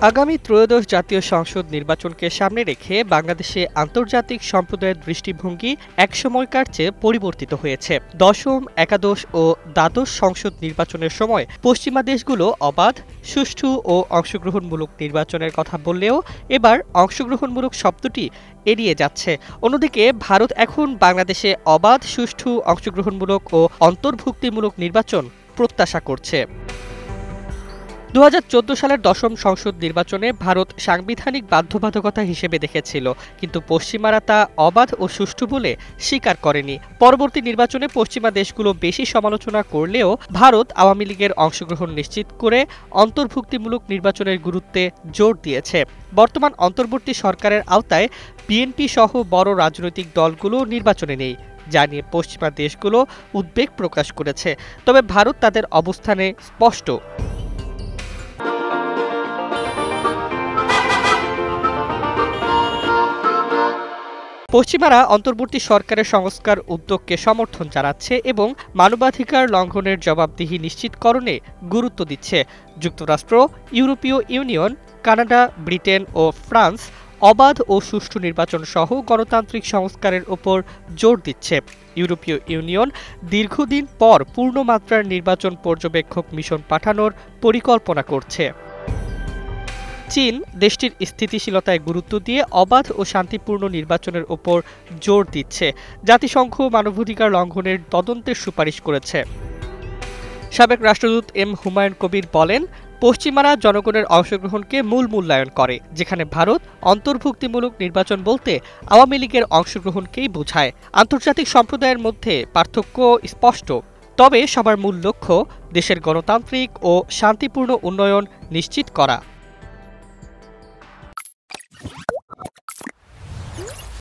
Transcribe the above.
আগামী ত্রয়োদশ জাতীয় সংসদ নির্বাচনকে সামনে রেখে বাংলাদেশে আন্তর্জাতিক সম্প্রদায়ের দৃষ্টিভঙ্গি একসময়কার চেয়ে পরিবর্তিত হয়েছে। দশম, একাদশ ও দ্বাদশ সংসদ নির্বাচনের সময় পশ্চিমা দেশগুলো অবাধ, সুষ্ঠু ও অংশগ্রহণমূলক নির্বাচনের কথা বললেও এবার অংশগ্রহণমূলক শব্দটি এড়িয়ে যাচ্ছে। অন্যদিকে ভারত এখন বাংলাদেশে অবাধ, সুষ্ঠু, অংশগ্রহণমূলক ও অন্তর্ভুক্তিমূলক নির্বাচন প্রত্যাশা করছে। 2014 সালের দশম সংসদ নির্বাচনে ভারত সাংবিধানিক বাধ্যবাধকতা হিসেবে দেখেছিল, কিন্তু পশ্চিমারা তা অবাধ ও সুষ্ঠু বলে স্বীকার করেনি। পরবর্তী নির্বাচনে পশ্চিমা দেশগুলো বেশি সমালোচনা করলেও ভারত আওয়ামী লীগের অংশগ্রহণ নিশ্চিত করে অন্তর্ভুক্তিমূলক নির্বাচনের গুরুত্বে জোর দিয়েছে। বর্তমান অন্তর্বর্তী সরকারের আওতায় বিএনপি সহ বড় রাজনৈতিক দলগুলো নির্বাচনে নেই, যা নিয়ে পশ্চিমা দেশগুলো উদ্বেগ প্রকাশ করেছে। তবে ভারত তাদের অবস্থানে স্পষ্ট। পশ্চিমারা অন্তর্বর্তী সরকারের সংস্কার উদ্যোগকে সমর্থন জানাচ্ছে এবং মানবাধিকার লঙ্ঘনের জবাবদিহি নিশ্চিতকরণে গুরুত্ব দিচ্ছে। যুক্তরাষ্ট্র, ইউরোপীয় ইউনিয়ন, কানাডা, ব্রিটেন ও ফ্রান্স অবাধ ও সুষ্ঠু নির্বাচন সহ গণতান্ত্রিক সংস্কারের ওপর জোর দিচ্ছে। ইউরোপীয় ইউনিয়ন দীর্ঘদিন পর পূর্ণমাত্রার নির্বাচন পর্যবেক্ষক মিশন পাঠানোর পরিকল্পনা করছে। চীন দেশটির স্থিতিশীলতায় গুরুত্ব দিয়ে অবাধ ও শান্তিপূর্ণ নির্বাচনের ওপর জোর দিচ্ছে। জাতিসংঘ মানবাধিকার লঙ্ঘনের তদন্তের সুপারিশ করেছে। সাবেক রাষ্ট্রদূত এম হুমায়ুন কবির বলেন, পশ্চিমারা জনগণের অংশগ্রহণকে মূল মূল্যায়ন করে, যেখানে ভারত অন্তর্ভুক্তিমূলক নির্বাচন বলতে আওয়ামী লীগের অংশগ্রহণকেই বোঝায়। আন্তর্জাতিক সম্প্রদায়ের মধ্যে পার্থক্য স্পষ্ট, তবে সবার মূল লক্ষ্য দেশের গণতান্ত্রিক ও শান্তিপূর্ণ উন্নয়ন নিশ্চিত করা।